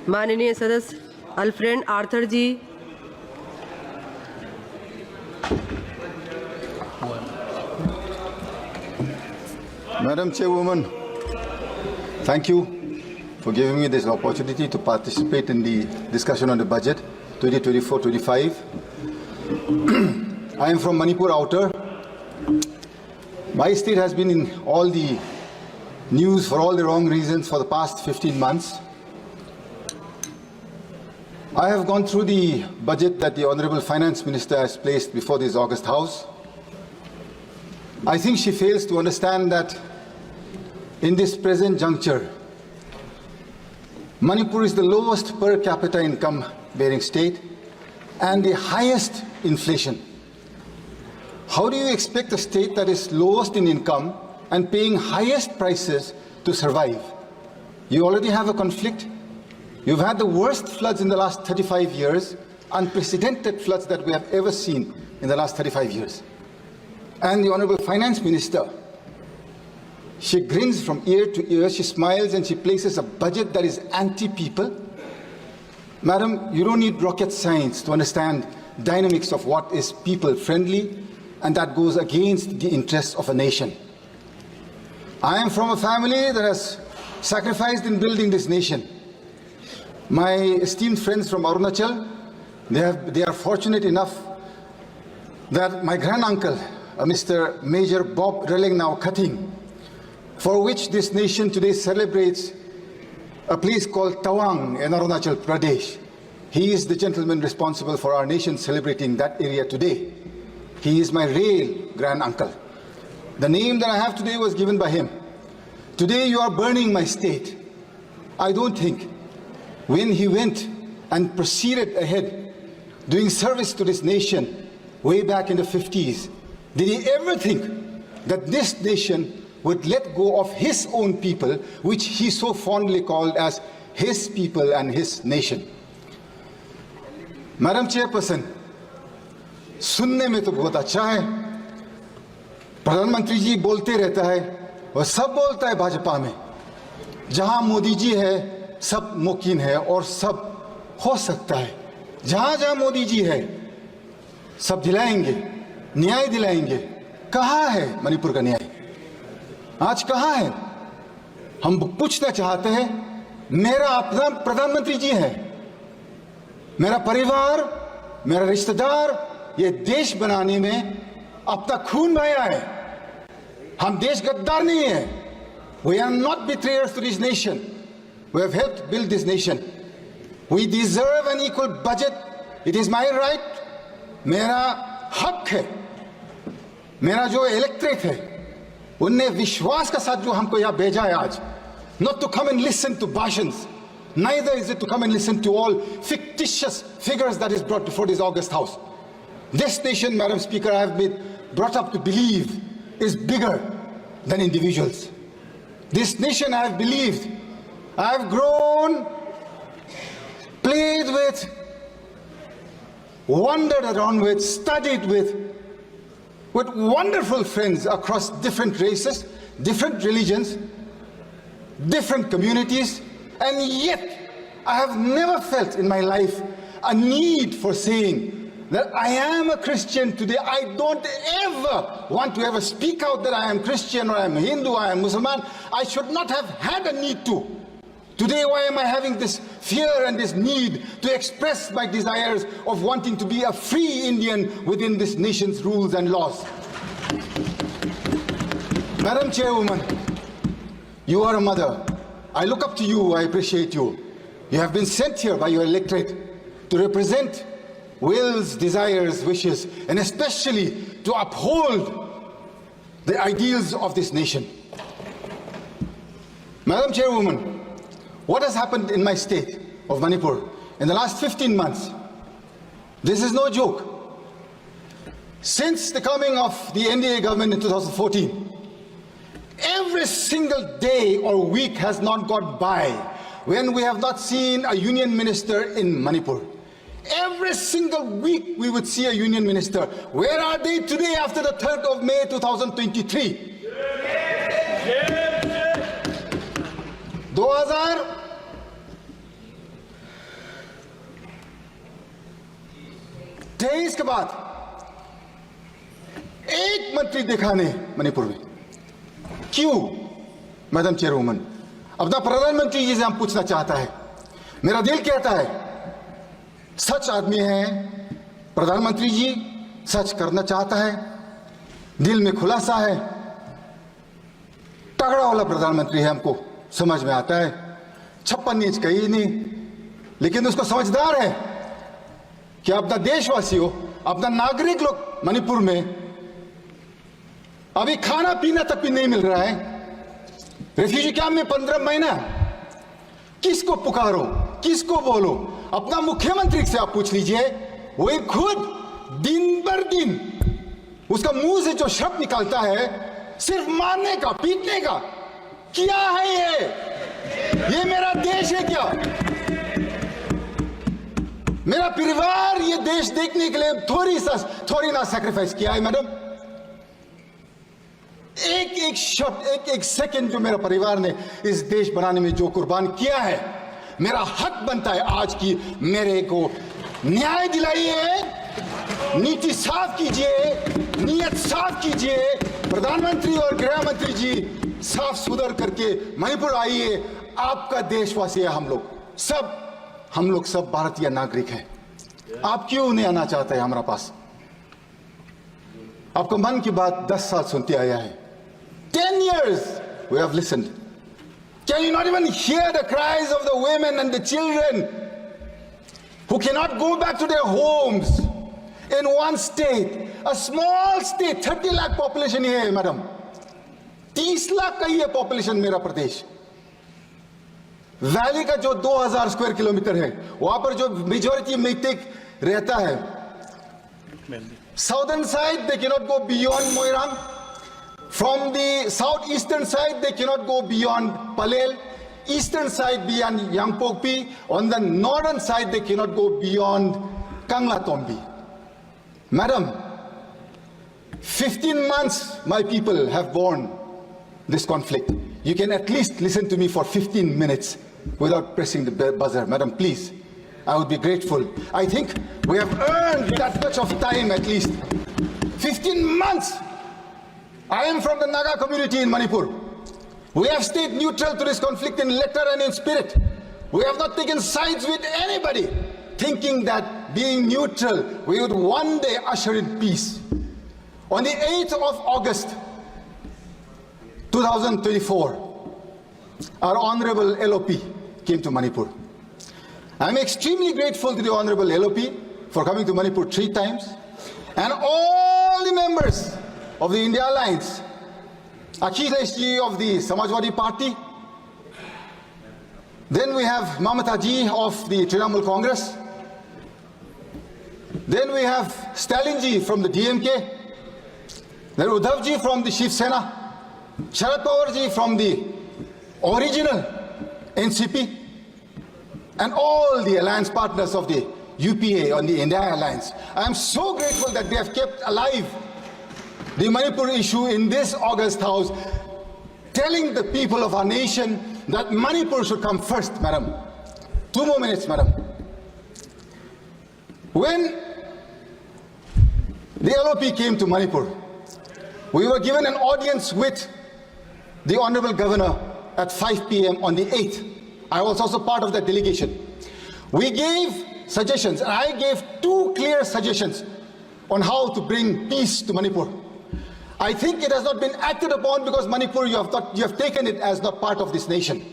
माननीय सदस्य Alfred Arthur ji. Madam Chairwoman, thank you for giving me this opportunity to participate in the discussion on the budget 2024-25. I am from Manipur Outer. My state has been in all the news for all the wrong reasons for the past 15 months. I have gone through the budget that the Honorable Finance Minister has placed before this August House. I think she fails to understand that in this present juncture, Manipur is the lowest per capita income bearing state and the highest inflation. How do you expect a state that is lowest in income and paying highest prices to survive? You already have a conflict. You've had the worst floods in the last 35 years, unprecedented floods that we have ever seen in the last 35 years. And the Honorable Finance Minister, she grins from ear to ear, she smiles and she places a budget that is anti-people. Madam, you don't need rocket science to understand dynamics of what is people-friendly and that goes against the interests of a nation. I am from a family that has sacrificed in building this nation. My esteemed friends from Arunachal, they are fortunate enough that my granduncle, Mr. Major Bob Relengnau Cutting, for which this nation today celebrates a place called Tawang in Arunachal Pradesh. He is the gentleman responsible for our nation celebrating that area today. He is my real granduncle. The name that I have today was given by him. Today you are burning my state. I don't think when he went and proceeded ahead doing service to this nation way back in the 50s, did he ever think that this nation would let go of his own people, which he so fondly called as his people and his nation? Madam Chairperson, सुनने में तो बहुत अच्छा है, प्रधानमंत्री जी बोलते रहता है और सब बोलता है भाजपा में, जहां मोदी जी है सब मुमकिन है और सब हो सकता है, जहां जहां मोदी जी है सब दिलाएंगे, न्याय दिलाएंगे। कहां है मणिपुर का न्याय? आज कहां है? हम पूछना चाहते हैं। मेरा अपना प्रधानमंत्री जी है, मेरा परिवार, मेरा रिश्तेदार ये देश बनाने में अपना खून बहाया है। हम देश गद्दार नहीं है। We are not betrayers to this nation. We have helped build this nation. We deserve an equal budget. It is my right. मेरा हक है। मेरा जो इलेक्ट्रेट है, उनने विश्वास का साथ जो हमको यहाँ भेजा है आज, not to come and listen to bhashans, neither is it to come and listen to all fictitious figures that is brought before this August House. This nation, Madam Speaker, I have been brought up to believe is bigger than individuals. This nation I have believed, I have grown, played with, wandered around with, studied with wonderful friends across different races, different religions, different communities, and yet I have never felt in my life a need for saying that I am a Christian today. I don't ever want to ever speak out that I am Christian or I am Hindu, I am Muslim. I should not have had a need to. Today, why am I having this fear and this need to express my desires of wanting to be a free Indian within this nation's rules and laws? Madam Chairwoman, you are a mother. I look up to you, I appreciate you. You have been sent here by your electorate to represent wills, desires, wishes, and especially to uphold the ideals of this nation. Madam Chairwoman, what has happened in my state of Manipur in the last 15 months? This is no joke. Since the coming of the NDA government in 2014, every single day or week has not gone by when we have not seen a union minister in Manipur. Every single week we would see a union minister. Where are they today after the 3rd of May 2023? 2000 23 के बाद एक मंत्री देखा नहीं मणिपुर में। क्यों madam चेयरवुमन? अपना प्रधानमंत्री जी से हम पूछना चाहता है। मेरा दिल कहता है सच आदमी है प्रधानमंत्री जी, सच करना चाहता है, दिल में खुलासा है, तगड़ा वाला प्रधानमंत्री है, हमको समझ में आता है। 56 इंच कहीं नहीं, लेकिन उसको समझदार है कि अपना देशवासियों, अपना नागरिक लोग मणिपुर में अभी खाना पीना तक भी नहीं मिल रहा है। रेफ्यूजी कैंप में 15 महीना, किसको पुकारो, किसको बोलो? अपना मुख्यमंत्री से आप पूछ लीजिए, वही खुद दिन भर दिन उसका मुंह से जो शब्द निकालता है सिर्फ मारने का, पीटने का। क्या है ये मेरा देश है क्या? मेरा परिवार ये देश देखने के लिए थोड़ी ना सैक्रिफाइस किया है मैडम। एक शब्द, एक सेकंड जो मेरा परिवार ने इस देश बनाने में जो कुर्बान किया है, मेरा हक बनता है आज की मेरे को न्याय दिलाइए, नीति साफ कीजिए, नीयत साफ कीजिए। प्रधानमंत्री और गृह मंत्री जी साफ सुधर करके मणिपुर आइए। आपका देशवासी है हम लोग सब भारतीय नागरिक हैं। आप क्यों नहीं आना चाहते हैं हमारा पास? आपको मन की बात 10 साल सुनते आया है। 10 years we have listened. Can you not even hear the cries of the women and the children who cannot go back to their homes in one state, a small state, 30 lakh population here, madam. 30 lakh का ही है population मेरा प्रदेश। Valley का जो 2000 square kilometre है, वहां पर जो majority matic रहता है, southern side they cannot go beyond Moirang. From the southeastern side they cannot go beyond Palel. Eastern side beyond Yangpokpi. On the northern side they cannot go beyond Kanglatombi. Madam, 15 months my people have borne this conflict. You can at least listen to me for 15 minutes without pressing the buzzer. Madam, please. I would be grateful. I think we have earned that much of time at least. 15 months. I am from the Naga community in Manipur. We have stayed neutral to this conflict in letter and in spirit. We have not taken sides with anybody, thinking that being neutral, we would one day usher in peace. On the 8th of August, 2024, our Honorable LOP came to Manipur. I am extremely grateful to the Honorable LOP for coming to Manipur 3 times, and all the members of the India Alliance, Akhilesh ji of the Samajwadi Party, then we have Mamata ji of the Trinamool Congress, then we have Stalin ji from the DMK, then Uddhav ji from the Shiv Sena, Sharad Pawar ji from the original NCP, and all the alliance partners of the UPA on the India Alliance. I am so grateful that they have kept alive the Manipur issue in this August House, telling the people of our nation that Manipur should come first, madam. 2 more minutes, madam. When the LOP came to Manipur, we were given an audience with the Honorable Governor at 5 p.m. on the 8th. I was also part of that delegation. We gave suggestions, and I gave 2 clear suggestions on how to bring peace to Manipur. I think it has not been acted upon because Manipur, you have taken it as not part of this nation.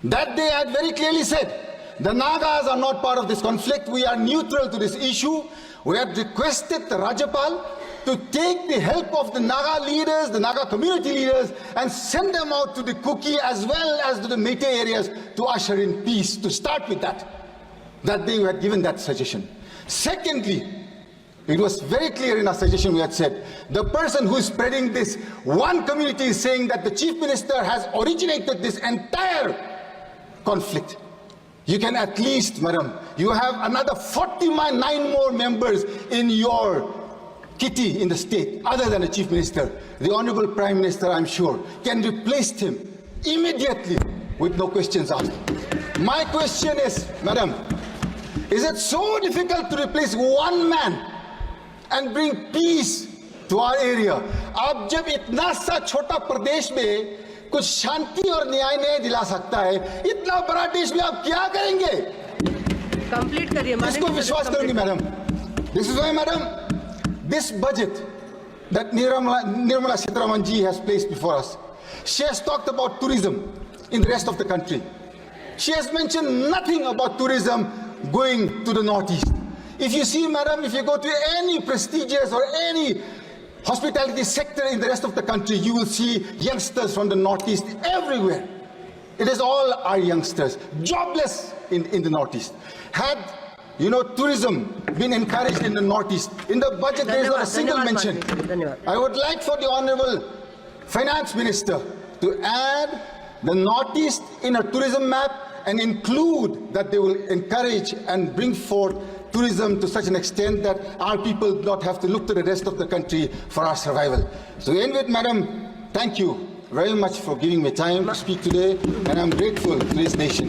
That day I had very clearly said, the Nagas are not part of this conflict. We are neutral to this issue. We had requested the Rajapal to take the help of the Naga leaders, the Naga community leaders, and send them out to the Kuki as well as to the Meitei areas to usher in peace, to start with that. That day we had given that suggestion. Secondly, it was very clear in our suggestion we had said, the person who is spreading this, one community is saying that the Chief Minister has originated this entire conflict. You can at least, madam, you have another 49 more members in your kitty in the state, other than the Chief Minister. The Honorable Prime Minister, I'm sure, can replace him immediately with no questions asked. My question is, madam, is it so difficult to replace one man and bring peace to our area. आप जब इतना सा छोटा प्रदेश में कुछ शांति और न्याय नहीं दिला सकता है, इतना बड़ा देश में आप क्या करेंगे? कंप्लीट करिए। किसको विश्वास करूंगी madam? This is why, madam, this budget that Nirmala Sitharaman ji has placed before us, she has talked about tourism in the rest of the country. She has mentioned nothing about tourism going to the northeast. If you see, madam, if you go to any prestigious or any hospitality sector in the rest of the country, you will see youngsters from the northeast everywhere. It is all our youngsters, jobless in the northeast. Had tourism been encouraged in the northeast, in the budget there is not a single mention. I would like for the Honorable Finance Minister to add the northeast in a tourism map and include that they will encourage and bring forth tourism to such an extent that our people do not have to look to the rest of the country for our survival. So to end with, madam, thank you very much for giving me time to speak today, and I'm grateful to this nation.